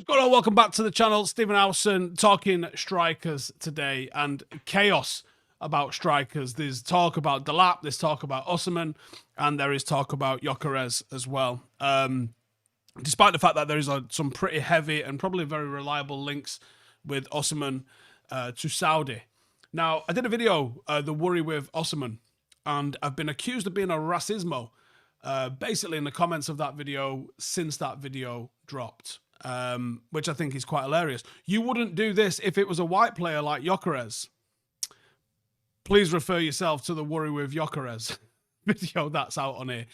Good on, welcome back to the channel. Stephen Howson talking strikers today and chaos about strikers. There's talk about Delap, there's talk about Osimhen, and there is talk about Gyökeres as well. Despite the fact that there is some pretty heavy and probably very reliable links with Osimhen to Saudi. Now, I did a video, The Worry with Osimhen, and I've been accused of being a racismo, basically in the comments of that video since that video dropped. Which I think is quite hilarious. You wouldn't do this if it was a white player like Gyökeres. Please refer yourself to the Worry with Gyökeres video that's out on here.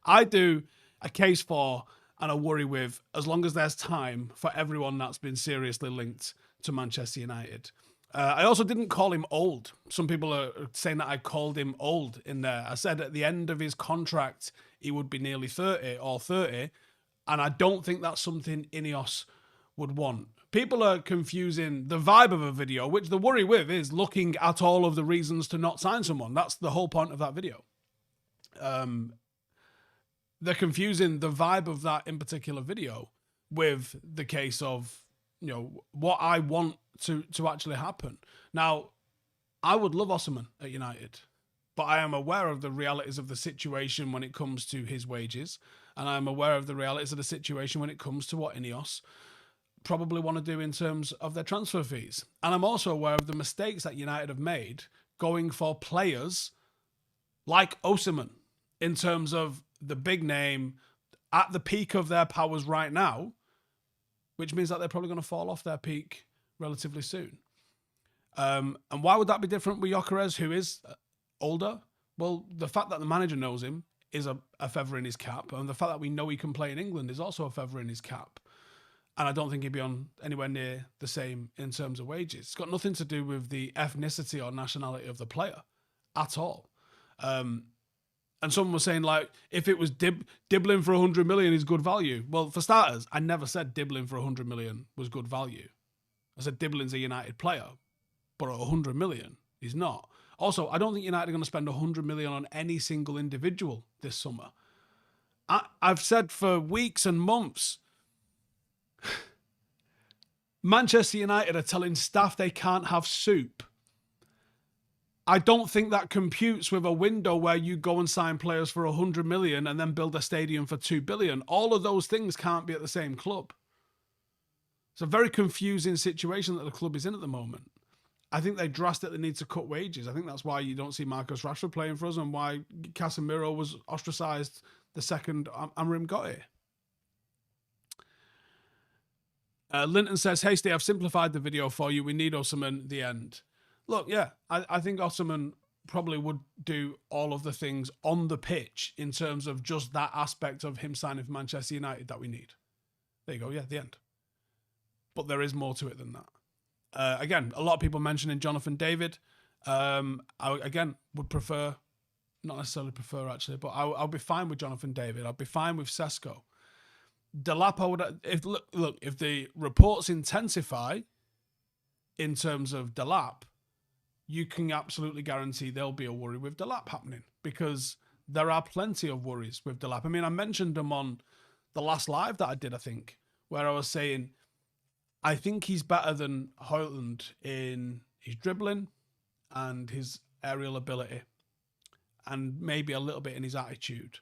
I do a case for and a worry with as long as there's time for everyone that's been seriously linked to Manchester United. I also didn't call him old. Some people are saying that I called him old in there. I said at the end of his contract, he would be nearly 30 or 30. And I don't think that's something Ineos would want. People are confusing the vibe of a video, which the worry with is looking at all of the reasons to not sign someone. That's the whole point of that video. They're confusing the vibe of that in particular video with the case of, you know, what I want to actually happen. Now, I would love Osimhen at United, but I am aware of the realities of the situation when it comes to his wages. And I'm aware of the realities of the situation when it comes to what Ineos probably want to do in terms of their transfer fees. And I'm also aware of the mistakes that United have made going for players like Osimhen in terms of the big name at the peak of their powers right now, which means that they're probably going to fall off their peak relatively soon. And why would that be different with Gyökeres, who is older? Well, the fact that the manager knows him is a feather in his cap, and the fact that we know he can play in England is also a feather in his cap. And I don't think he'd be on anywhere near the same in terms of wages. It's got nothing to do with the ethnicity or nationality of the player at all. And someone was saying, like, if it was Dibbling for 100 million is good value. Well, for starters, I never said Dibbling for 100 million was good value. I said Dibbling's a United player, but at 100 million, he's not. Also, I don't think United are going to spend 100 million on any single individual this summer. I've said for weeks and months, Manchester United are telling staff they can't have soup. I don't think that computes with a window where you go and sign players for 100 million and then build a stadium for 2 billion. All of those things can't be at the same club. It's a very confusing situation that the club is in at the moment. I think they drastically need to cut wages. I think that's why you don't see Marcus Rashford playing for us and why Casemiro was ostracised the second Amorim got here. Linton says, hey, Steve, I've simplified the video for you. We need Osimhen, the end. Look, yeah, I think Osimhen probably would do all of the things on the pitch in terms of just that aspect of him signing for Manchester United that we need. There you go, yeah, the end. But there is more to it than that. Again, a lot of people mentioning Jonathan David. I, again, would prefer, not necessarily prefer actually, but I'll be fine with Jonathan David. I'll be fine with Sesko. Delap, I would, if the reports intensify in terms of Delap, you can absolutely guarantee there'll be a worry with Delap happening because there are plenty of worries with Delap. I mean, I mentioned them on the last live that I did, I think, where I was saying, I think he's better than Højlund in his dribbling and his aerial ability and maybe a little bit in his attitude.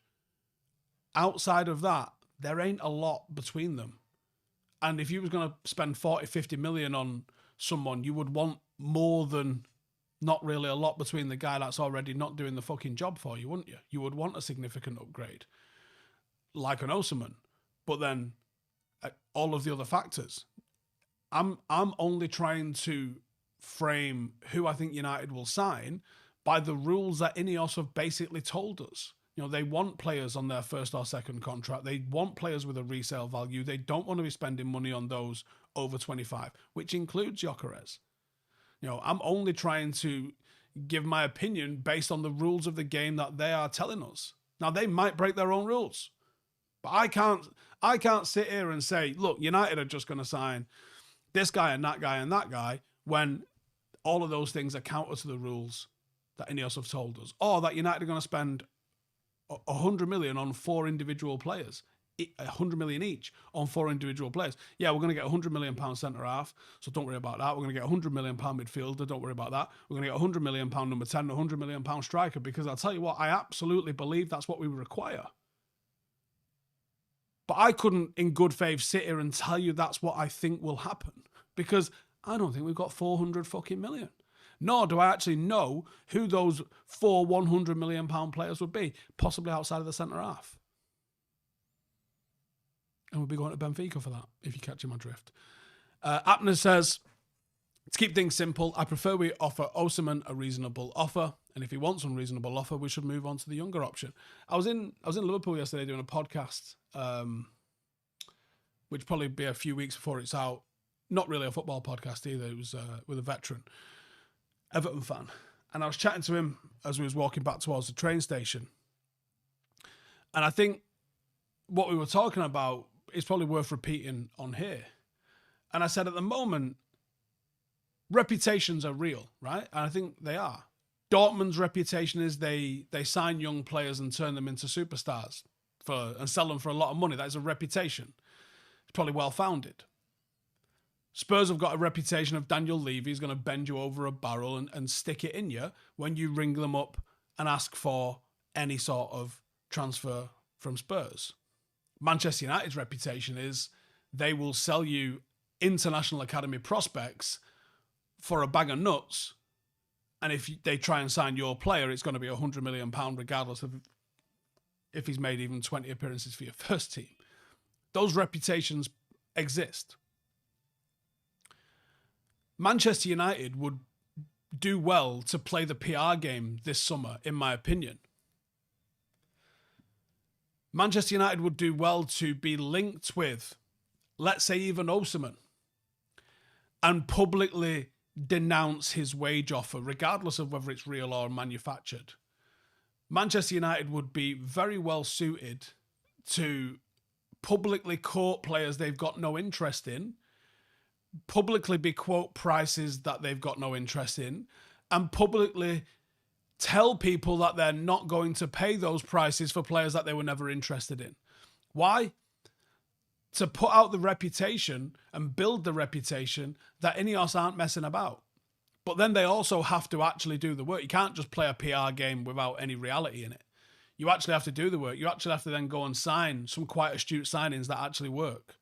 Outside of that, there ain't a lot between them. And if you was going to spend 40, 50 million on someone, you would want more than not really a lot between the guy that's already not doing the fucking job for you, wouldn't you? You would want a significant upgrade, like an Osimhen. But then all of the other factors. I'm only trying to frame who I think United will sign by the rules that Ineos have basically told us. You know, they want players on their first or second contract. They want players with a resale value. They don't want to be spending money on those over 25, which includes Gyökeres. You know, I'm only trying to give my opinion based on the rules of the game that they are telling us. Now, they might break their own rules, but I can't sit here and say, look, United are just going to sign this guy and that guy when all of those things are counter to the rules that Ineos have told us, or that United are going to spend 100 million on 4 individual players. 100 million each on 4 individual players. Yeah, we're going to get £100 million centre half, so don't worry about that. We're going to get £100 million midfielder, don't worry about that. We're going to get £100 million number 10, £100 million striker, because I'll tell you what, I absolutely believe that's what we require. But I couldn't, in good faith, sit here and tell you that's what I think will happen, because I don't think we've got 400 fucking million. Nor do I actually know who those 4 £100 million players would be, possibly outside of the centre half. And we'll be going to Benfica for that, if you're catching my drift. Abner says, to keep things simple, I prefer we offer Osimhen a reasonable offer, and if he wants an unreasonable offer, we should move on to the younger option. I was in Liverpool yesterday doing a podcast, which probably be a few weeks before it's out. Not really a football podcast either. It was with a veteran Everton fan, and I was chatting to him as we was walking back towards the train station, and I think what we were talking about is probably worth repeating on here. And I said, at the moment, reputations are real, right? And I think they are. Dortmund's reputation is they sign young players and turn them into superstars and sell them for a lot of money. That is a reputation. It's probably well founded. Spurs have got a reputation of Daniel Levy's going to bend you over a barrel and stick it in you when you ring them up and ask for any sort of transfer from Spurs. Manchester United's reputation is they will sell you international academy prospects for a bag of nuts, and if they try and sign your player, it's going to be £100 million regardless of if he's made even 20 appearances for your first team. Those reputations exist. Manchester United would do well to play the PR game this summer, in my opinion. Manchester United would do well to be linked with, let's say, even Osimhen, and publicly denounce his wage offer, regardless of whether it's real or manufactured. Manchester United would be very well suited to publicly court players they've got no interest in, publicly be quote prices that they've got no interest in, and publicly tell people that they're not going to pay those prices for players that they were never interested in. Why? To put out the reputation and build the reputation that Ineos aren't messing about. But then they also have to actually do the work. You can't just play a PR game without any reality in it. You actually have to do the work. You actually have to then go and sign some quite astute signings that actually work.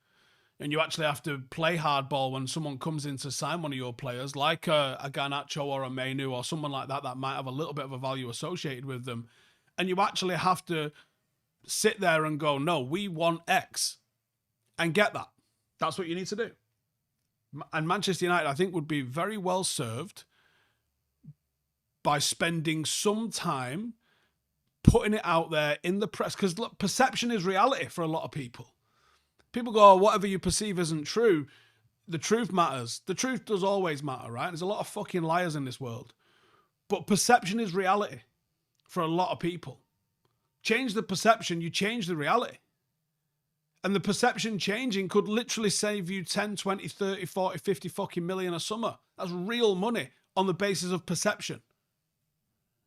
And you actually have to play hardball when someone comes in to sign one of your players, like a Garnacho or a Mainu or someone like that might have a little bit of a value associated with them. And you actually have to sit there and go, no, we want X, and get that. That's what you need to do. And Manchester United, I think, would be very well served by spending some time putting it out there in the press. Because look, perception is reality for a lot of people. People go, oh, whatever you perceive isn't true. The truth matters. The truth does always matter, right? There's a lot of fucking liars in this world. But perception is reality for a lot of people. Change the perception, you change the reality. And the perception changing could literally save you 10, 20, 30, 40, 50 fucking million a summer. That's real money on the basis of perception.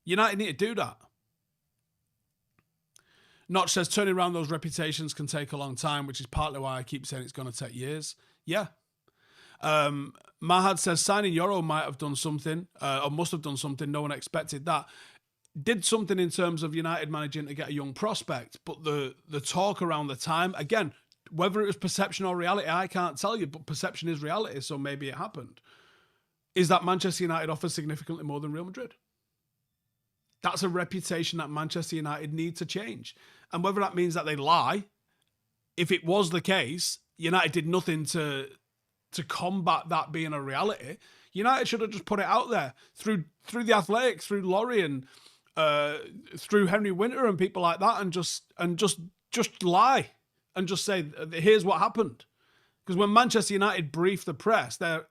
United need to do that. Notch says turning around those reputations can take a long time, which is partly why I keep saying it's going to take years. Yeah. Mahad says signing Euro might have done something, or must have done something. No one expected that. Did something in terms of United managing to get a young prospect, but the talk around the time, again, whether it was perception or reality, I can't tell you, but perception is reality, so maybe it happened, is that Manchester United offers significantly more than Real Madrid. That's a reputation that Manchester United need to change. And whether that means that they lie, if it was the case, United did nothing to combat that being a reality. United should have just put it out there through the Athletic, through Lorient, through Henry Winter and people like that, and just lie and just say, here's what happened. Because when Manchester United brief the press, they're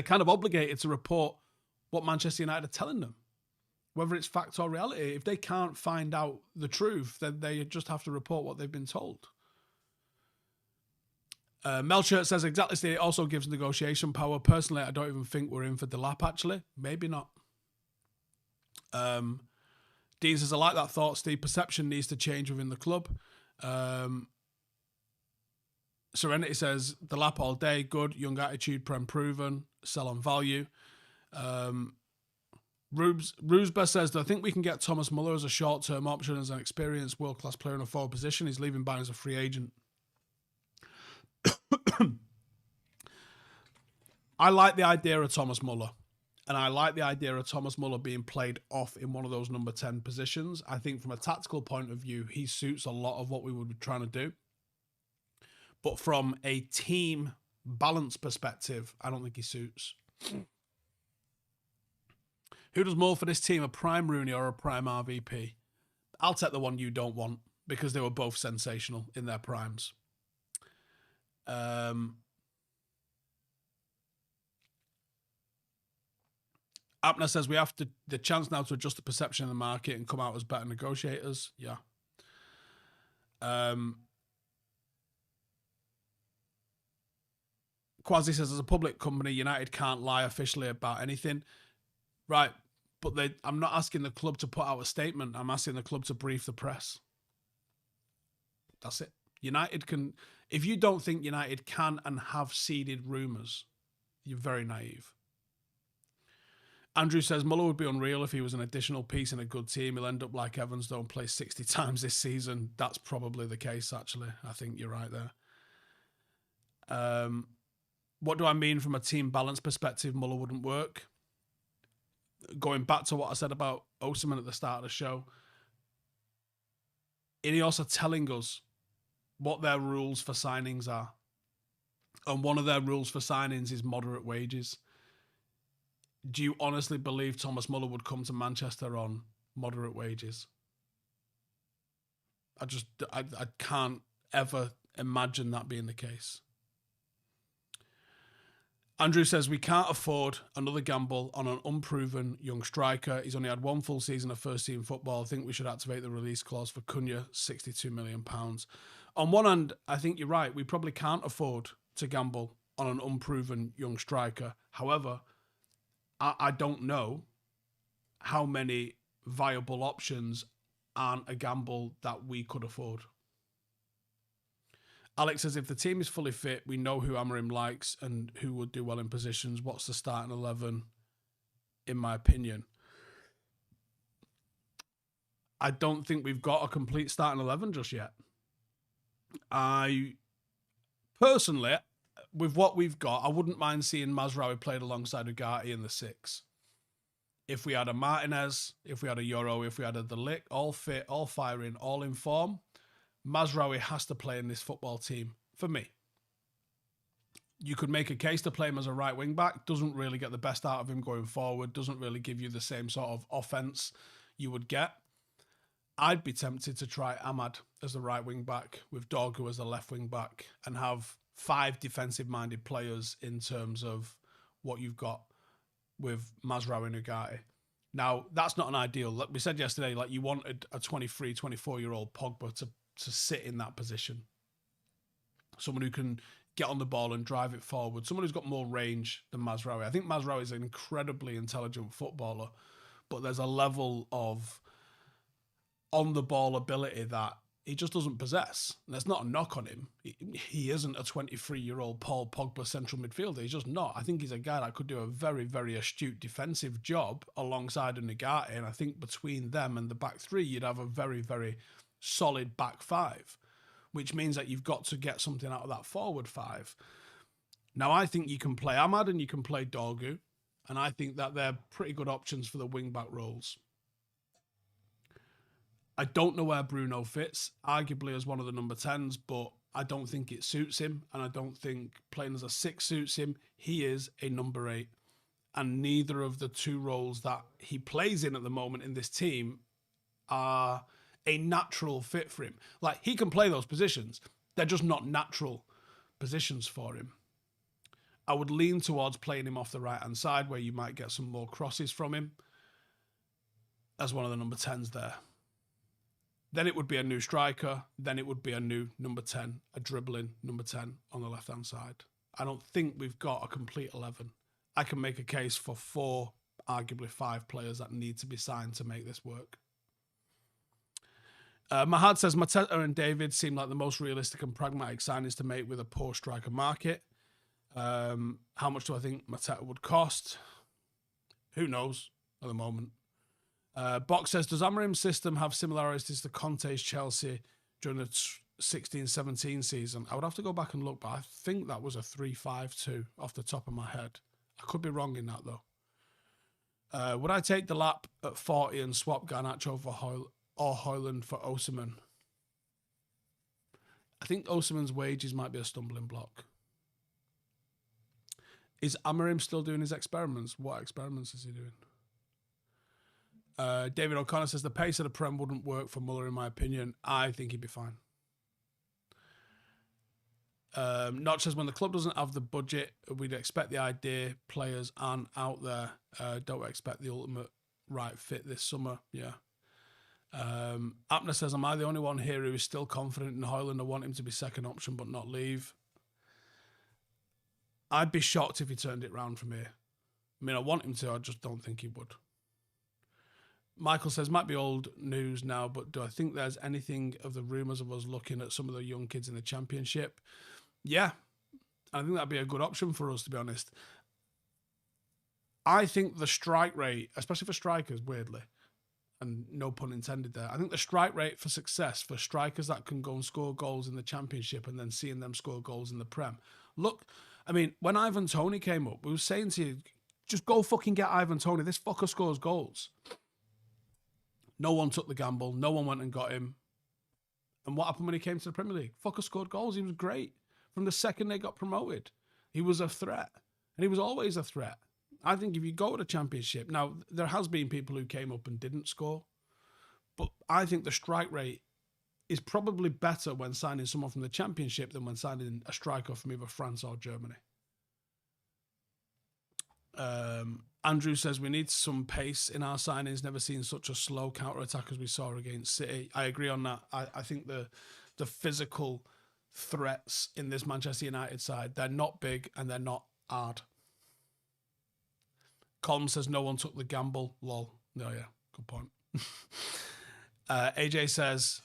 kind of obligated to report what Manchester United are telling them, whether it's fact or reality. If they can't find out the truth, then they just have to report what they've been told. Melchert says exactly, Steve, it also gives negotiation power. Personally, I don't even think we're in for Delap, actually. Maybe not. Dean says, I like that thought, Steve. Perception needs to change within the club. Serenity says, Delap all day, good, young attitude, prem proven, sell on value. Rusba says, do I think we can get Thomas Muller as a short-term option as an experienced world-class player in a forward position? He's leaving Bayern as a free agent. I like the idea of Thomas Muller. And I like the idea of Thomas Muller being played off in one of those number 10 positions. I think from a tactical point of view, he suits a lot of what we would be trying to do. But from a team balance perspective, I don't think he suits. Who does more for this team, a prime Rooney or a prime RVP? I'll take the one you don't want because they were both sensational in their primes. Abner says we have the chance now to adjust the perception of the market and come out as better negotiators. Yeah. Quasi says, as a public company, United can't lie officially about anything. Right. But I'm not asking the club to put out a statement. I'm asking the club to brief the press. That's it. United can... If you don't think United can and have seeded rumours, you're very naive. Andrew says, Muller would be unreal if he was an additional piece in a good team. He'll end up like Evans, don't play 60 times this season. That's probably the case, actually. I think you're right there. What do I mean from a team balance perspective? Muller wouldn't work. Going back to what I said about Osimhen at the start of the show, Ineos are telling us what their rules for signings are. And one of their rules for signings is moderate wages. Do you honestly believe Thomas Muller would come to Manchester on moderate wages? I can't ever imagine that being the case. Andrew says, we can't afford another gamble on an unproven young striker. He's only had one full season of first-team football. I think we should activate the release clause for Cunha, £62 million. On one hand, I think you're right. We probably can't afford to gamble on an unproven young striker. However, I don't know how many viable options aren't a gamble that we could afford. Alex says, if the team is fully fit, we know who Amorim likes and who would do well in positions. What's the starting 11, in my opinion? I don't think we've got a complete starting 11 just yet. I personally, with what we've got, I wouldn't mind seeing Mazraoui played alongside Ugarte in the 6. If we had a Martinez, if we had a Euro, if we had a Delap, all fit, all firing, all in form, Mazraoui has to play in this football team for me. You could make a case to play him as a right wing back. Doesn't really get the best out of him going forward. Doesn't really give you the same sort of offense you would get. I'd be tempted to try Ahmad as the right wing back with Dorgu as the left wing back and have 5 defensive-minded players in terms of what you've got with Mazraoui and Ugarte. Now, that's not an ideal. Like we said yesterday, like you wanted a 23, 24-year-old Pogba to sit in that position. Someone who can get on the ball and drive it forward. Someone who's got more range than Mazraoui. I think Mazraoui is an incredibly intelligent footballer, but there's a level of on-the-ball ability that he just doesn't possess. And that's not a knock on him. He isn't a 23-year-old Paul Pogba central midfielder. He's just not. I think he's a guy that could do a very, very astute defensive job alongside a Ugarte. And I think between them and the back 3, you'd have a very, very solid back 5, which means that you've got to get something out of that forward 5. Now, I think you can play Ahmad and you can play Dorgu, and I think that they're pretty good options for the wing-back roles. I don't know where Bruno fits, arguably as one of the number 10s, but I don't think it suits him, and I don't think playing as a 6 suits him. He is a number 8, and neither of the 2 roles that he plays in at the moment in this team are a natural fit for him. Like, he can play those positions. They're just not natural positions for him. I would lean towards playing him off the right-hand side where you might get some more crosses from him as one of the number 10s there. Then it would be a new striker. Then it would be a new number 10, a dribbling number 10 on the left-hand side. I don't think we've got a complete 11. I can make a case for 4, arguably 5 players that need to be signed to make this work. Mahad says Mateta and David seem like the most realistic and pragmatic signings to make with a poor striker market. How much do I think Mateta would cost? Who knows at the moment. Box says, does Amorim's system have similarities to Conte's Chelsea during the 16-17 season? I would have to go back and look, but I think that was a 3-5-2 off the top of my head. I could be wrong in that, though. Would I take Delap at 40 and swap Garnacho for Højlund for Osimhen? I think Osimhen's wages might be a stumbling block. Is Amorim still doing his experiments? What experiments is he doing? David O'Connor says the pace of the Prem wouldn't work for Muller, in my opinion. I think he'd be fine. Notch says when the club doesn't have the budget, we'd expect the idea players aren't out there. Don't expect the ultimate right fit this summer. Yeah. Apner says, am I the only one here who is still confident in Højlund? I want him to be second option but not leave. I'd be shocked if he turned it round from here. I mean, I want him to, I just don't think he would. Michael says, might be old news now, but do I think there's anything of the rumours of us looking at some of the young kids in the Championship? Yeah, I think that'd be a good option for us, to be honest. I think the strike rate, especially for strikers, weirdly, and no pun intended there, I think the strike rate for success for strikers that can go and score goals in the Championship and then seeing them score goals in the Prem. Look, I mean, when Ivan Toney came up, we were saying to you, just go fucking get Ivan Toney. This fucker scores goals. No one took the gamble. No one went and got him. And what happened when he came to the Premier League? Fucker scored goals. He was great. From the second they got promoted, he was a threat. And he was always a threat. I think if you go to the Championship, now, there has been people who came up and didn't score. But I think the strike rate is probably better when signing someone from the Championship than when signing a striker from either France or Germany. Andrew says we need some pace in our signings. Never seen such a slow counter-attack as we saw against City. I agree on that. I think the physical threats in this Manchester United side, they're not big and they're not hard. Colm says no one took the gamble. Lol. No, yeah, good point. AJ says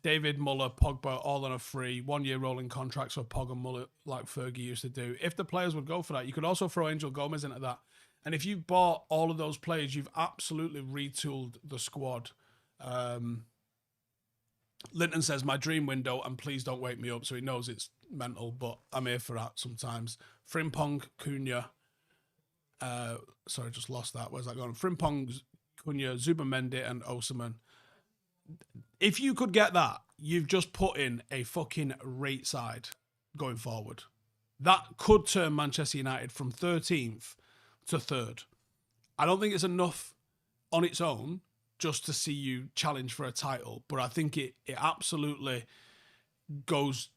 David, Muller, Pogba all on a free 1-year rolling contracts for Pogba and Muller like Fergie used to do. If the players would go for that, you could also throw Angel Gomez into that. And if you bought all of those players, you've absolutely retooled the squad. Linton says, my dream window, and please don't wake me up. So he knows it's mental, but I'm here for that sometimes. Frimpong, Cunha. Sorry, just lost that. Where's that going? Frimpong, Cunha, Zubimendi, and Osimhen. If you could get that, you've just put in a fucking rate side going forward. That could turn Manchester United from 13th to 3rd. I don't think it's enough on its own just to see you challenge for a title, but I think it absolutely goes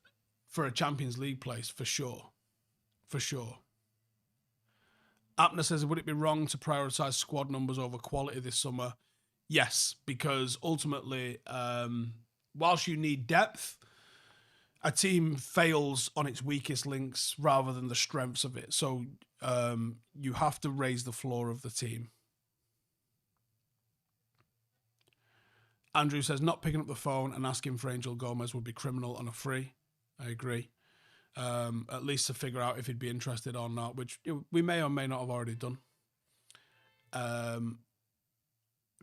for a Champions League place for sure. For sure. Apner says, would it be wrong to prioritise squad numbers over quality this summer? Yes, because ultimately, whilst you need depth, a team fails on its weakest links rather than the strengths of it. So you have to raise the floor of the team. Andrew says, not picking up the phone and asking for Angel Gomez would be criminal on a free. I agree. At least to figure out if he'd be interested or not, which we may or may not have already done.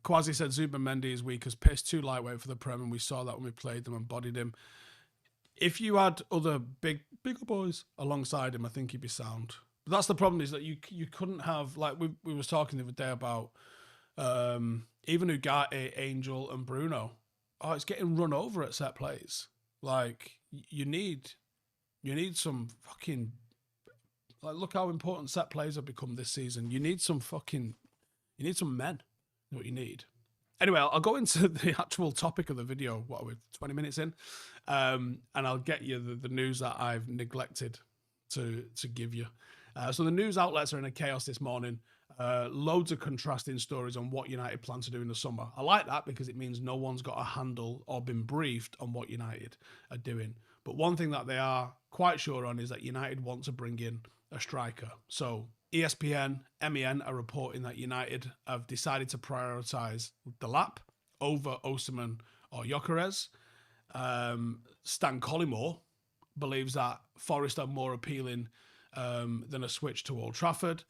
Quasi said Zubimendi is weak as piss, too lightweight for the Prem, and we saw that when we played them and bodied him. If you had other bigger boys alongside him, I think he'd be sound. But that's the problem, is that you couldn't have, like we was talking the other day about even Ugarte, Angel, and Bruno. Oh, it's getting run over at set plays. Like you need some fucking, like, look how important set plays have become this season. You need some men. What you need. Anyway, I'll go into the actual topic of the video. What are we, 20 minutes in? And I'll get you the news that I've neglected to give you. So the news outlets are in a chaos this morning. Loads of contrasting stories on what United plan to do in the summer. I like that because it means no one's got a handle or been briefed on what United are doing. But one thing that they are quite sure on is that United want to bring in a striker. So ESPN, MEN are reporting that United have decided to prioritise Delap over Osimhen or Gyökeres. Stan Collymore believes that Forest are more appealing than a switch to Old Trafford.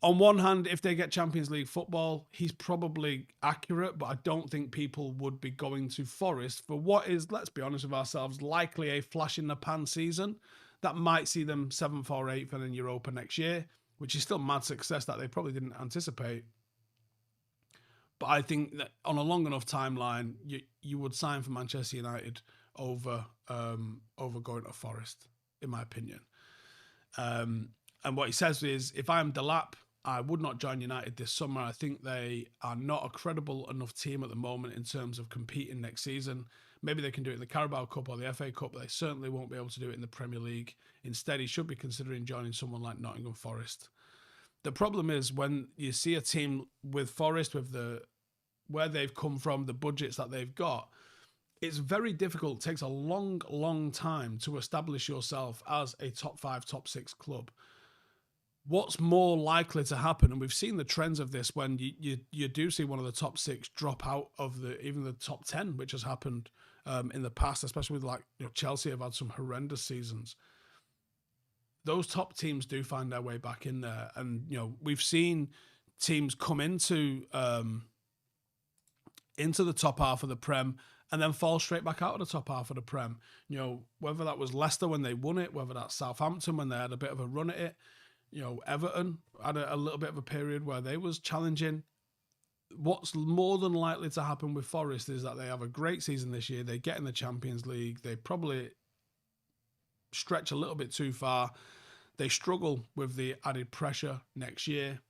On one hand, if they get Champions League football, he's probably accurate, but I don't think people would be going to Forest for what is, let's be honest with ourselves, likely a flash-in-the-pan season that might see them 7th or 8th and in Europa next year, which is still mad success that they probably didn't anticipate. But I think that on a long enough timeline, you would sign for Manchester United over going to Forest, in my opinion. And what he says is, if I'm Delap, I would not join United this summer. I think they are not a credible enough team at the moment in terms of competing next season. Maybe they can do it in the Carabao Cup or the FA Cup, but they certainly won't be able to do it in the Premier League. Instead, he should be considering joining someone like Nottingham Forest. The problem is when you see a team with Forest, with where they've come from, the budgets that they've got, it's very difficult. It takes a long, long time to establish yourself as a top 5, top 6 club. What's more likely to happen, and we've seen the trends of this when you do see one of the top 6 drop out of even the top 10, which has happened in the past, especially with Chelsea have had some horrendous seasons. Those top teams do find their way back in there, and we've seen teams come into the top half of the Prem and then fall straight back out of the top half of the Prem. Whether that was Leicester when they won it, whether that's Southampton when they had a bit of a run at it. Everton had a little bit of a period where they was challenging. What's more than likely to happen with Forest is that they have a great season this year. They get in the Champions League. They probably stretch a little bit too far. They struggle with the added pressure next year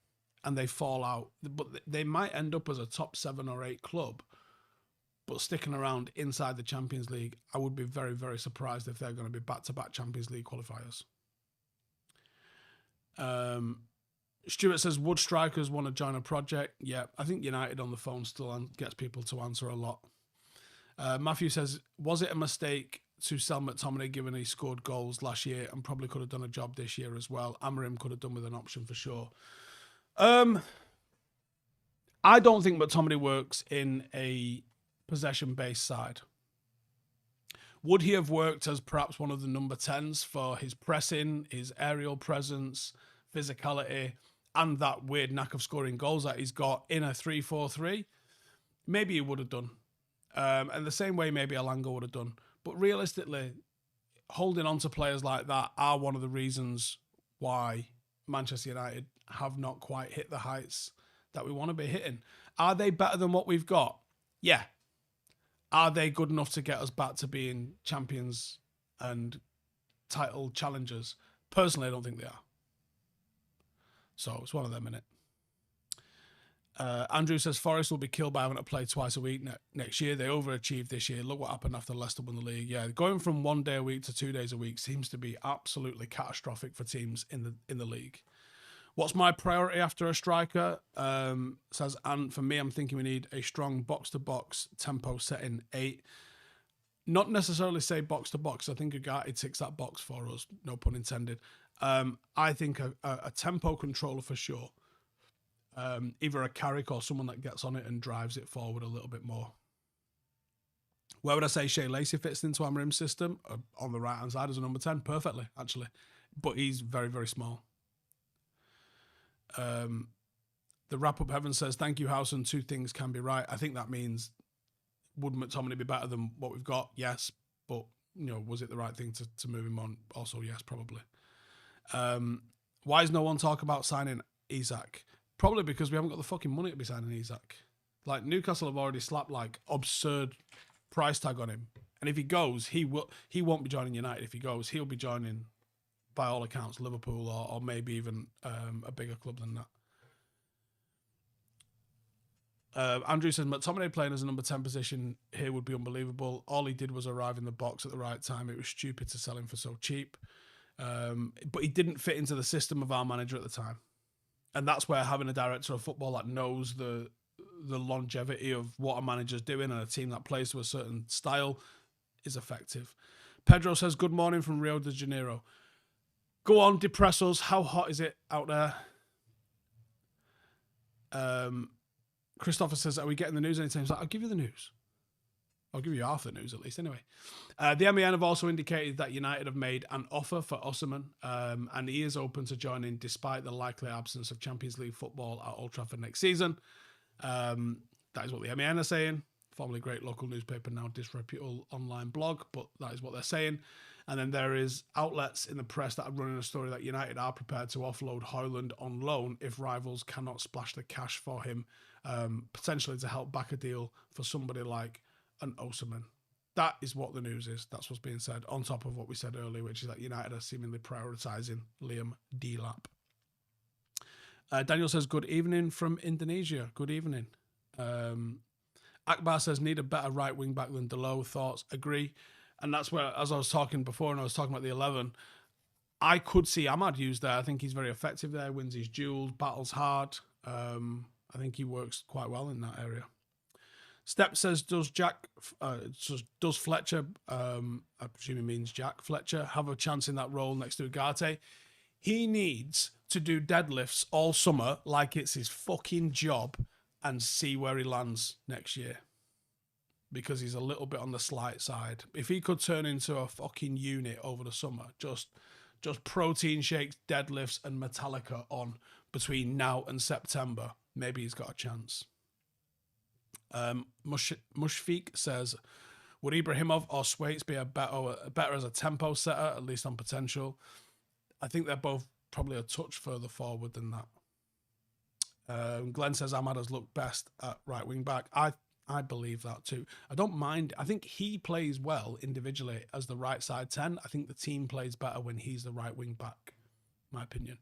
and they fall out. But they might end up as a top 7 or 8 club, but sticking around inside the Champions League, I would be very, very surprised if they're going to be back-to-back Champions League qualifiers. Stuart says, would strikers want to join a project? Yeah, I think United on the phone still gets people to answer a lot. Matthew says, was it a mistake to sell McTominay given he scored goals last year and probably could have done a job this year as well? Amorim could have done with an option for sure. I don't think McTominay works in a possession-based side. Would he have worked as perhaps one of the number 10s for his pressing, his aerial presence, physicality, and that weird knack of scoring goals that he's got in a 3-4-3? Maybe he would have done. And the same way maybe Alanga would have done. But realistically, holding on to players like that are one of the reasons why Manchester United have not quite hit the heights that we want to be hitting. Are they better than what we've got? Yeah. Are they good enough to get us back to being champions and title challengers? Personally, I don't think they are. So it's one of them, innit? Andrew says, Forest will be killed by having to play twice a week next year. They overachieved this year. Look what happened after Leicester won the league. Yeah, going from 1 day a week to 2 days a week seems to be absolutely catastrophic for teams in the league. What's my priority after a striker? Says, and for me, I'm thinking we need a strong box-to-box tempo setting 8. Not necessarily say box-to-box. I think Ugarte ticks that box for us, no pun intended. I think a tempo controller for sure. Either a Carrick or someone that gets on it and drives it forward a little bit more. Where would I say Shea Lacey fits into Amorim's system? On the right-hand side as a number 10, perfectly, actually. But he's very, very small. The wrap-up heaven says, thank you, Howson. 2 things can be right. I think that means, would McTominay be better than what we've got? Yes. But, was it the right thing to move him on? Also, yes, probably. Why is no one talk about signing Isak? Probably because we haven't got the fucking money to be signing Isak. Like, Newcastle have already slapped, absurd price tag on him. And if he goes, he won't be joining United. If he goes, he'll be joining, by all accounts, Liverpool or maybe even a bigger club than that. Andrew says, McTominay playing as a number 10 position here would be unbelievable. All he did was arrive in the box at the right time. It was stupid to sell him for so cheap. But he didn't fit into the system of our manager at the time. And that's where having a director of football that knows the longevity of what a manager's doing and a team that plays to a certain style is effective. Pedro says, good morning from Rio de Janeiro. Go on, depress us. How hot is it out there? Christopher says, are we getting the news anytime? He's like, I'll give you the news. I'll give you half the news at least anyway. The MEN have also indicated that United have made an offer for Osimhen, and he is open to joining despite the likely absence of Champions League football at Old Trafford next season. That is what the MEN are saying. Formerly great local newspaper, now disreputable online blog, but that is what they're saying. And then there is outlets in the press that are running a story that United are prepared to offload Højlund on loan if rivals cannot splash the cash for him, potentially to help back a deal for somebody like an Osimhen. That is what the news is. That's what's being said, on top of what we said earlier, which is that United are seemingly prioritising Liam Delap. Daniel says, good evening from Indonesia. Good evening. Akbar says, need a better right wing back than Delo. Thoughts? Agree. And that's where, as I was talking before and I was talking about the 11, I could see Ahmad used there. I think he's very effective there, wins his duels, battles hard. I think he works quite well in that area. Step says, does Fletcher, I presume he means Jack Fletcher, have a chance in that role next to Ugarte? He needs to do deadlifts all summer like it's his fucking job and see where he lands next year. Because he's a little bit on the slight side. If he could turn into a fucking unit over the summer, just protein shakes, deadlifts, and Metallica on between now and September, maybe he's got a chance. Mushfiq says, would Ibrahimov or Swaits be better as a tempo setter, at least on potential? I think they're both probably a touch further forward than that. Glenn says Ahmad has looked best at right wing back. I believe that too. I don't mind. I think he plays well individually as the right side 10. I think the team plays better when he's the right wing back, my opinion.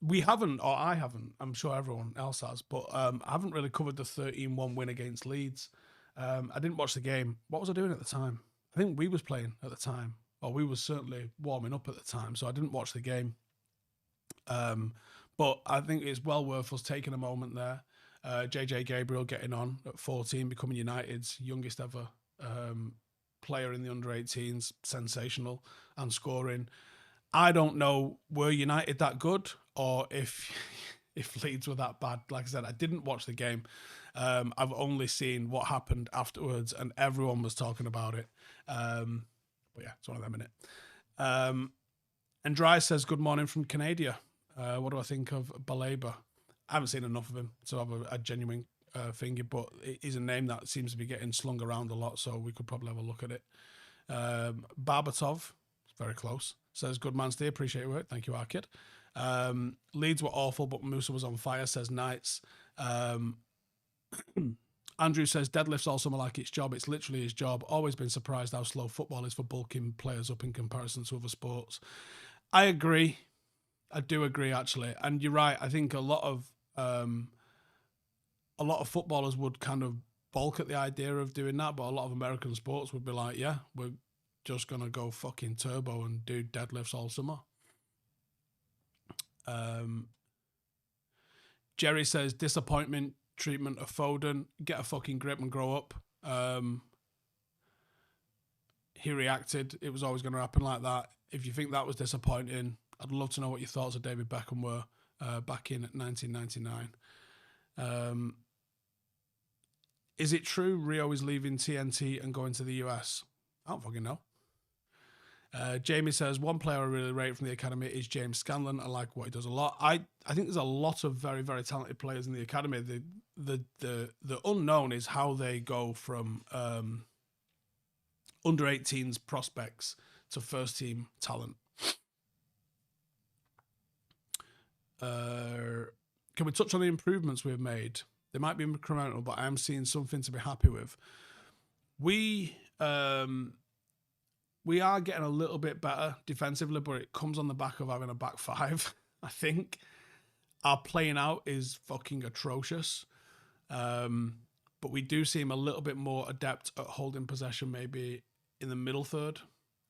We haven't, or I haven't, I'm sure everyone else has, but I haven't really covered the 13-1 win against Leeds. I didn't watch the game. What was I doing at the time? I think we was playing at the time, or we was certainly warming up at the time, so I didn't watch the game. But I think it's well worth us taking a moment there. JJ Gabriel getting on at 14, becoming United's youngest ever player in the under-18s, sensational, and scoring. I don't know, were United that good, or if Leeds were that bad. Like I said, I didn't watch the game. I've only seen what happened afterwards, and everyone was talking about it. But yeah, it's one of them, innit? And Dry says, good morning from Canada. What do I think of Baleba? I haven't seen enough of him to have a genuine finger, but he's a name that seems to be getting slung around a lot, so we could probably have a look at it. Barbatov, very close, says, good man, Steve, appreciate your work. Thank you, our kid. Leeds were awful, but Musa was on fire, says Knights. Andrew says, deadlifts all summer like it's job. It's literally his job. Always been surprised how slow football is for bulking players up in comparison to other sports. I agree. I do agree, actually. And you're right. I think a lot of footballers would kind of balk at the idea of doing that, but a lot of American sports would be like, yeah, we're just going to go fucking turbo and do deadlifts all summer. Jerry says, disappointment treatment of Foden. Get a fucking grip and grow up. He reacted. It was always going to happen like that. If you think that was disappointing, I'd love to know what your thoughts of David Beckham were back in 1999. Is it true Rio is leaving TNT and going to the US? I don't fucking know. Jamie says, one player I really rate from the academy is James Scanlon. I like what he does a lot. I think there's a lot of very, very talented players in the academy. The unknown is how they go from under 18s prospects to first team talent. Can we touch on the improvements we've made? They might be incremental, but I am seeing something to be happy with. We are getting a little bit better defensively, but it comes on the back of having a back five. I think our playing out is fucking atrocious. But we do seem a little bit more adept at holding possession, maybe in the middle third.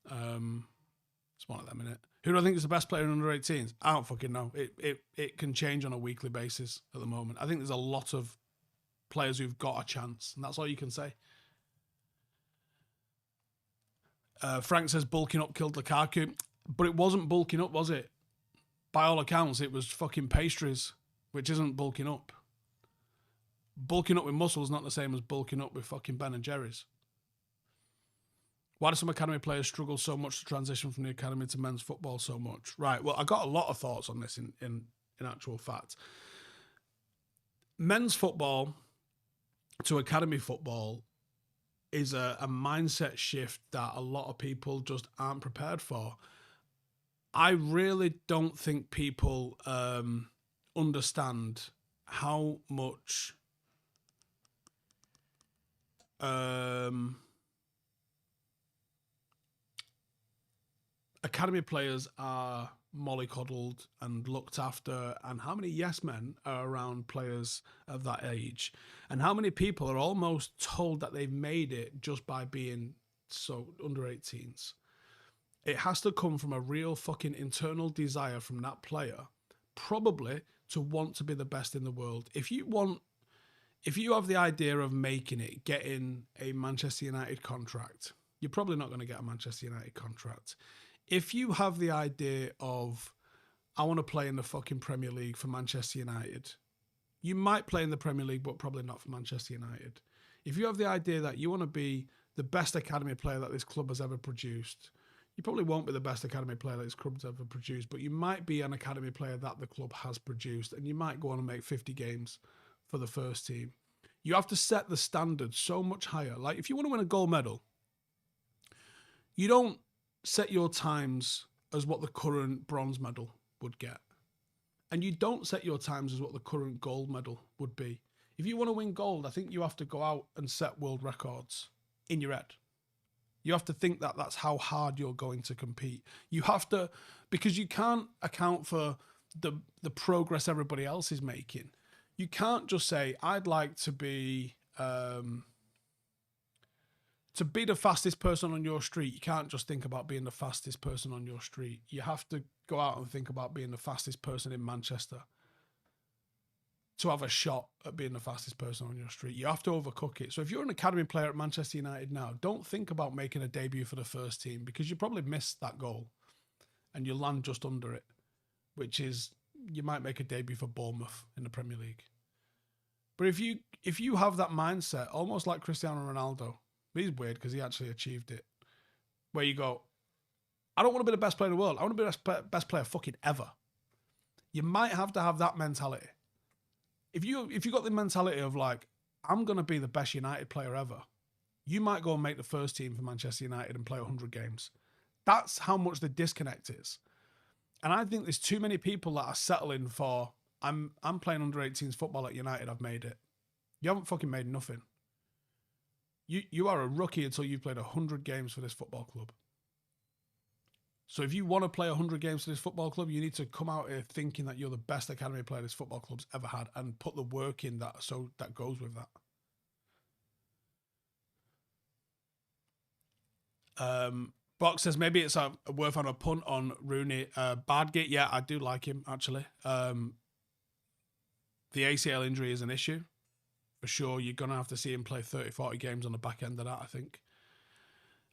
It's one of them, innit? Who do I think is the best player in under 18s? I don't fucking know. It can change on a weekly basis at the moment. I think there's a lot of players who've got a chance, and that's all you can say. Frank says bulking up killed Lukaku, but it wasn't bulking up, was it? By all accounts, it was fucking pastries, which isn't bulking up. Bulking up with muscle is not the same as bulking up with fucking Ben and Jerry's. Why do some academy players struggle so much to transition from the academy to men's football so much? Right, well, I got a lot of thoughts on this in actual fact. Men's football to academy football is a mindset shift that a lot of people just aren't prepared for. I really don't think people understand how much academy players are mollycoddled and looked after, and how many yes men are around players of that age, and how many people are almost told that they've made it just by being so under 18s. It has to come from a real fucking internal desire from that player, probably to want to be the best in the world. If you have the idea of making it, getting a Manchester United contract, you're probably not going to get a Manchester United contract. If you have the idea of, I want to play in the fucking Premier League for Manchester United, you might play in the Premier League, but probably not for Manchester United. If you have the idea that you want to be the best academy player that this club has ever produced, you probably won't be the best academy player that this club has ever produced, but you might be an academy player that the club has produced, and you might go on and make 50 games for the first team. You have to set the standard so much higher. Like, if you want to win a gold medal, you don't set your times as what the current bronze medal would get. And you don't set your times as what the current gold medal would be. If you want to win gold, I think you have to go out and set world records in your head. You have to think that that's how hard you're going to compete. You have to, because you can't account for the progress everybody else is making. You can't just say, I'd like to be the fastest person on your street. You can't just think about being the fastest person on your street. You have to go out and think about being the fastest person in Manchester to have a shot at being the fastest person on your street. You have to overcook it. So if you're an academy player at Manchester United now, don't think about making a debut for the first team, because you probably miss that goal and you land just under it, which is, you might make a debut for Bournemouth in the Premier League. But if you have that mindset, almost like Cristiano Ronaldo, he's weird because he actually achieved it, where you go, I don't want to be the best player in the world. I want to be the best player fucking ever. You might have to have that mentality. If you got the mentality of like, I'm going to be the best United player ever, you might go and make the first team for Manchester United and play 100 games. That's how much the disconnect is. And I think there's too many people that are settling for, I'm playing under 18s football at United, I've made it. You haven't fucking made nothing. You are a rookie until you've played 100 games for this football club. So if you want to play 100 games for this football club, you need to come out here thinking that you're the best academy player this football club's ever had, and put the work in that goes with that. Box says maybe it's worth having a punt on Rooney. Badgate, yeah, I do like him actually. The ACL injury is an issue. For sure, you're going to have to see him play 30, 40 games on the back end of that, I think.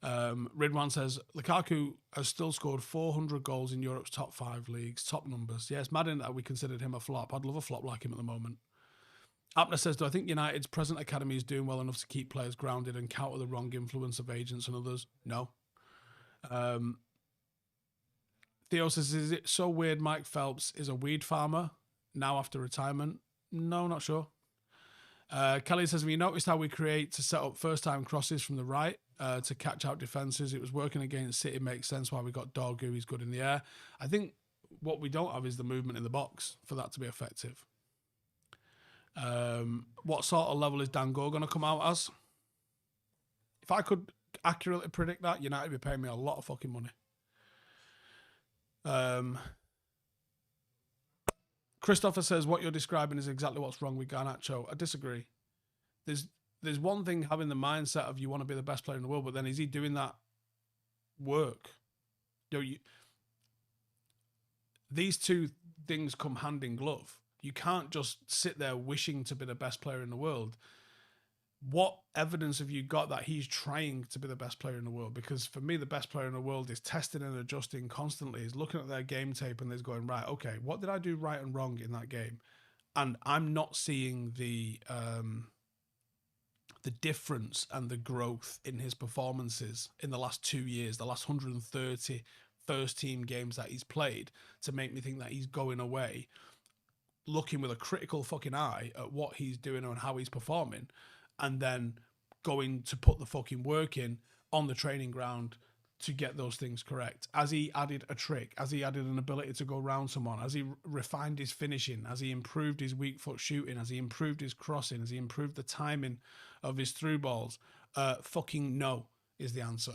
Ridwan says, Lukaku has still scored 400 goals in Europe's top 5 leagues. Top numbers. Yeah, it's mad in that we considered him a flop. I'd love a flop like him at the moment. Abner says, do I think United's present academy is doing well enough to keep players grounded and counter the wrong influence of agents and others? No. Theo says, is it so weird Mike Phelps is a weed farmer now after retirement? No, not sure. Kelly says, have you noticed how we create to set up first-time crosses from the right to catch out defences? It was working against City, makes sense why we got Dorgu, he's good in the air. I think what we don't have is the movement in the box for that to be effective. What sort of level is Dango going to come out as? If I could accurately predict that, United would be paying me a lot of fucking money. Christopher says, what you're describing is exactly what's wrong with Garnacho. I disagree. There's one thing having the mindset of you want to be the best player in the world, but then is he doing that work? These two things come hand in glove. You can't just sit there wishing to be the best player in the world. What evidence have you got that he's trying to be the best player in the world? Because for me, the best player in the world is testing and adjusting constantly, is looking at their game tape and is going, right, okay, what did I do right and wrong in that game? And I'm not seeing the difference and the growth in his performances in the last 2 years, the last 130 first team games that he's played, to make me think that he's going away looking with a critical fucking eye at what he's doing and how he's performing, and then going to put the fucking work in on the training ground to get those things correct. As he added a trick, as he added an ability to go round someone, as he refined his finishing, as he improved his weak foot shooting, as he improved his crossing, as he improved the timing of his through balls, fucking no is the answer.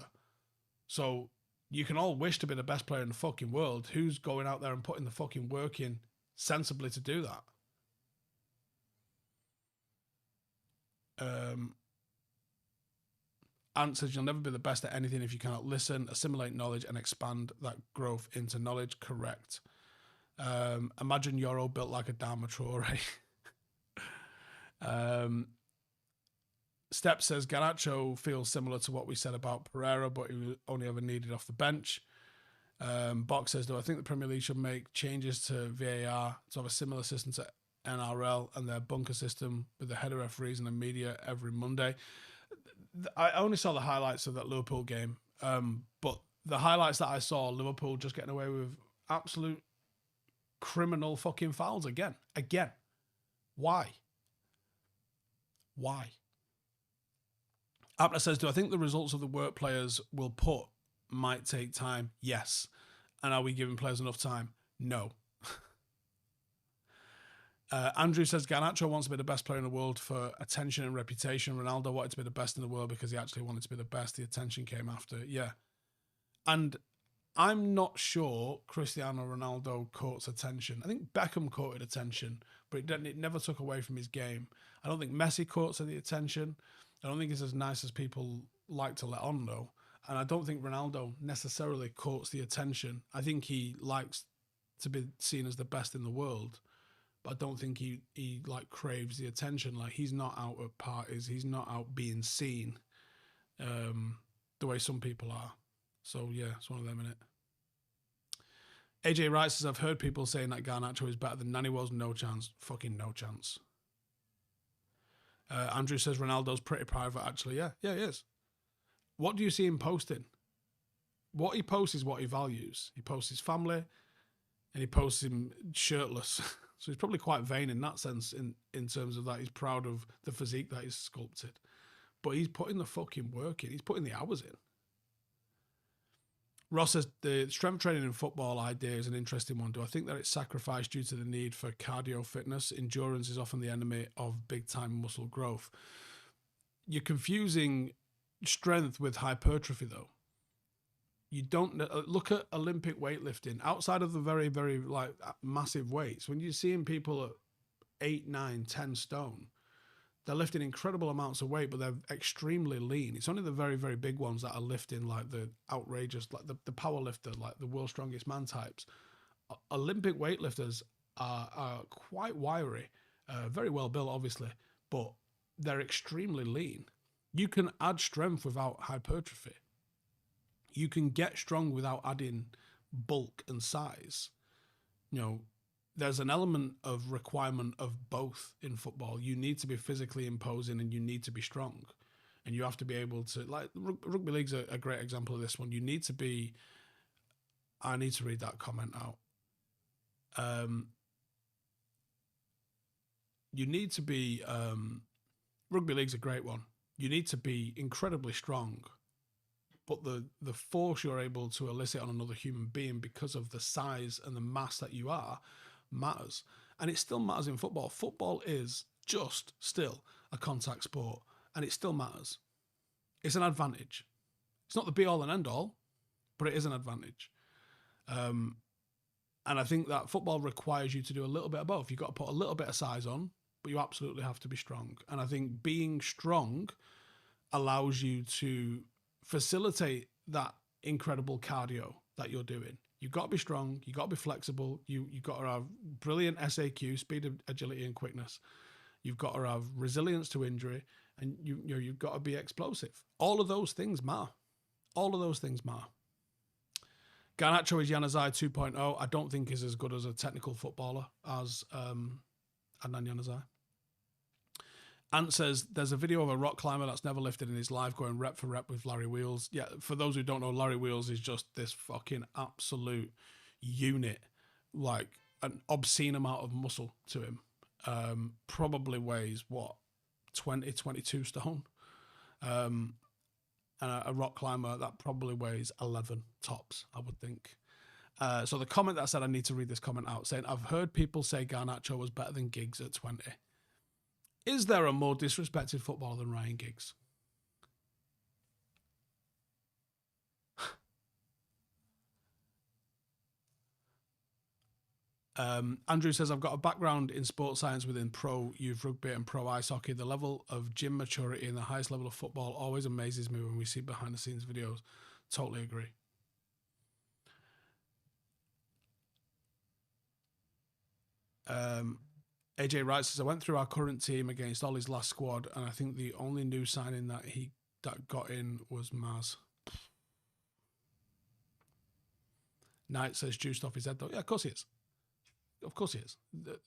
So you can all wish to be the best player in the fucking world. Who's going out there and putting the fucking work in sensibly to do that? Answers, you'll never be the best at anything if you cannot listen, assimilate knowledge, and expand that growth into knowledge. Correct. Imagine Euro built like a Dharma Traore. Step says Garnacho feels similar to what we said about Pereira, but he was only ever needed off the bench. Box says, do I think the Premier League should make changes to VAR to have a similar system to NRL and their bunker system with the head of referees and the media every Monday? I only saw the highlights of that Liverpool game, but the highlights that I saw, Liverpool just getting away with absolute criminal fucking fouls again. Why? Abner says, do I think the results of the work players will put might take time? Yes. And are we giving players enough time? No. Andrew says, Garnacho wants to be the best player in the world for attention and reputation. Ronaldo wanted to be the best in the world because he actually wanted to be the best. The attention came after. Yeah. And I'm not sure Cristiano Ronaldo courts attention. I think Beckham courted attention, but it never took away from his game. I don't think Messi courts the attention. I don't think he's as nice as people like to let on, though. And I don't think Ronaldo necessarily courts the attention. I think he likes to be seen as the best in the world, but I don't think he like craves the attention. Like, he's not out at parties. He's not out being seen the way some people are. So, yeah, it's one of them, innit? AJ Wright says, I've heard people saying that Garnacho is better than Nani was. No chance. Fucking no chance. Andrew says Ronaldo's pretty private, actually. Yeah, he is. What do you see him posting? What he posts is what he values. He posts his family, and he posts him shirtless. So he's probably quite vain in that sense, in terms of that. He's proud of the physique that he's sculpted. But he's putting the fucking work in. He's putting the hours in. Ross says, the strength training in football idea is an interesting one. Do I think that it's sacrificed due to the need for cardio fitness? Endurance is often the enemy of big-time muscle growth. You're confusing strength with hypertrophy, though. You don't look at Olympic weightlifting outside of the very, very like massive weights. When you're seeing people at 8, 9, 10 stone, they're lifting incredible amounts of weight, but they're extremely lean. It's only the very, very big ones that are lifting like the outrageous, like the power lifter, like the world's strongest man types. Olympic weightlifters are quite wiry, very well built, obviously, but they're extremely lean. You can add strength without hypertrophy. You can get strong without adding bulk and size. You know, there's an element of requirement of both in football. You need to be physically imposing and you need to be strong. And you have to be able to, like, rugby league's a great example of this one. You need to be, I need to read that comment out. You need to be, rugby league's a great one. You need to be incredibly strong, but the force you're able to elicit on another human being because of the size and the mass that you are matters. And it still matters in football. Football is just still a contact sport, and it still matters. It's an advantage. It's not the be all and end all, but it is an advantage. And I think that football requires you to do a little bit of both. You've got to put a little bit of size on, but you absolutely have to be strong. And I think being strong allows you to facilitate that incredible cardio that you're doing. You've got to be strong. You've got to be flexible. You've got to have brilliant SAQ, speed, agility, and quickness. You've got to have resilience to injury, and you've got to be explosive. All of those things matter. All of those things matter. Garnacho is Januzaj 2.0. I don't think he's as good as a technical footballer as Adnan Yanazai. Ant says, there's a video of a rock climber that's never lifted in his life going rep for rep with Larry Wheels. Yeah, for those who don't know, Larry Wheels is just this fucking absolute unit. Like, an obscene amount of muscle to him. Probably weighs, 20, 22 stone. And a rock climber that probably weighs 11 tops, I would think. So the comment that said, I need to read this comment out, saying, I've heard people say Garnacho was better than Giggs at 20. Is there a more disrespected footballer than Ryan Giggs? Andrew says, I've got a background in sports science within pro youth rugby and pro ice hockey. The level of gym maturity in the highest level of football always amazes me when we see behind the scenes videos. Totally agree. AJ Wright says, I went through our current team against Ollie's last squad, and I think the only new signing that got in was Maz. Knight says, juiced off his head though. Yeah, of course he is. Of course he is.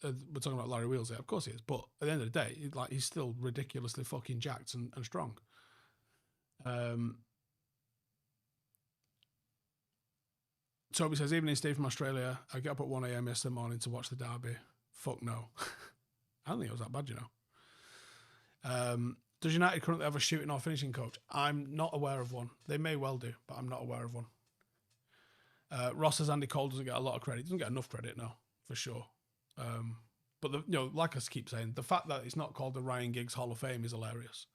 We're talking about Larry Wheels here. Of course he is. But at the end of the day, he's still ridiculously fucking jacked and strong. Toby says, evening Steve from Australia. I get up at 1 a.m. yesterday morning to watch the derby. Fuck no. I don't think it was that bad, you know. Does United currently have a shooting or finishing coach? I'm not aware of one. They may well do, but I'm not aware of one. Ross says Andy Cole doesn't get a lot of credit. He doesn't get enough credit, no, for sure. But like I keep saying, the fact that it's not called the Ryan Giggs Hall of Fame is hilarious.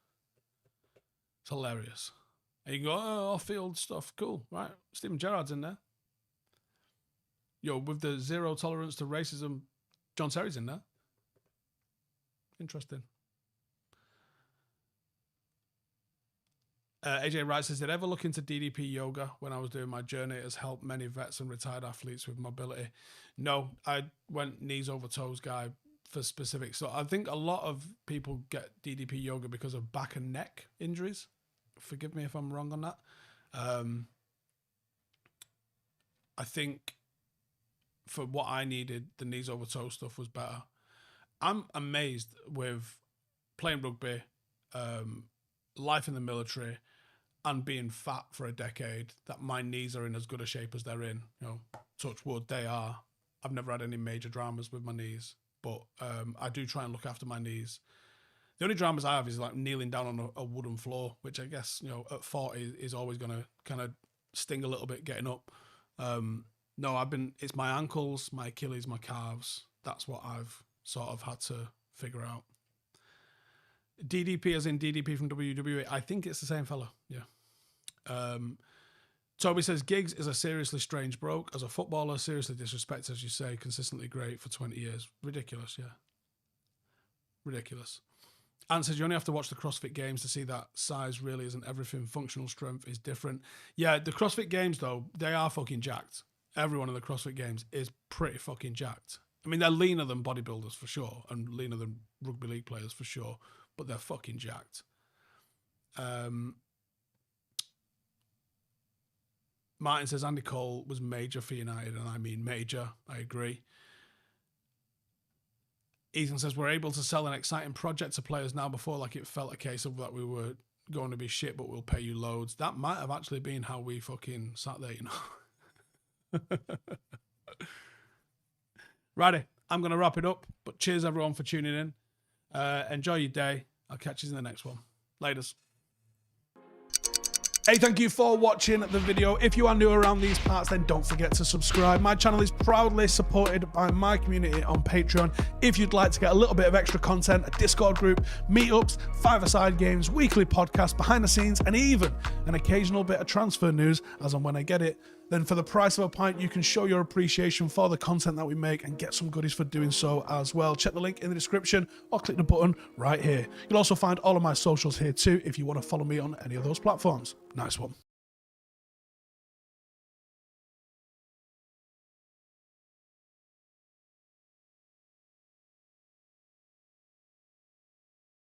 It's hilarious. And you can go, oh, off-field stuff, cool, right? Stephen Gerrard's in there. With the zero tolerance to racism, John Terry's in there. Interesting. AJ Wright says, did I ever look into DDP yoga when I was doing my journey? It has helped many vets and retired athletes with mobility. No, I went knees over toes guy for specifics. So I think a lot of people get DDP yoga because of back and neck injuries. Forgive me if I'm wrong on that. I think for what I needed, the knees over toes stuff was better. I'm amazed with playing rugby, life in the military, and being fat for a decade, that my knees are in as good a shape as they're in. Touch wood, they are. I've never had any major dramas with my knees, but I do try and look after my knees. The only dramas I have is like kneeling down on a wooden floor, which I guess, at 40 is always going to kind of sting a little bit getting up. No, it's my ankles, my Achilles, my calves. That's what I've sort of had to figure out. DDP as in DDP from WWE. I think it's the same fella. Yeah. Toby says, Giggs is a seriously strange bloke. As a footballer, seriously disrespected, as you say, consistently great for 20 years. Ridiculous, yeah. Ridiculous. Ant says, you only have to watch the CrossFit Games to see that size really isn't everything. Functional strength is different. Yeah, the CrossFit Games, though, they are fucking jacked. Everyone in the CrossFit Games is pretty fucking jacked. I mean, they're leaner than bodybuilders for sure, and leaner than rugby league players for sure, but they're fucking jacked. Martin says Andy Cole was major for United, and I mean major. I agree. Ethan says we're able to sell an exciting project to players now. Before, like, it felt a case of that we were going to be shit, but we'll pay you loads. That might have actually been how we fucking sat there, Righty, I'm going to wrap it up, but cheers everyone for tuning in. Enjoy your day. I'll catch you in the next one. Laters. Hey, thank you for watching the video. If you are new around these parts, then don't forget to subscribe. My channel is proudly supported by my community on Patreon. If you'd like to get a little bit of extra content, a Discord group, meetups, five-a-side games, weekly podcasts, behind the scenes, and even an occasional bit of transfer news as and when I get it, then for the price of a pint, you can show your appreciation for the content that we make and get some goodies for doing so as well. Check the link in the description or click the button right here. You'll also find all of my socials here too if you want to follow me on any of those platforms. Nice one.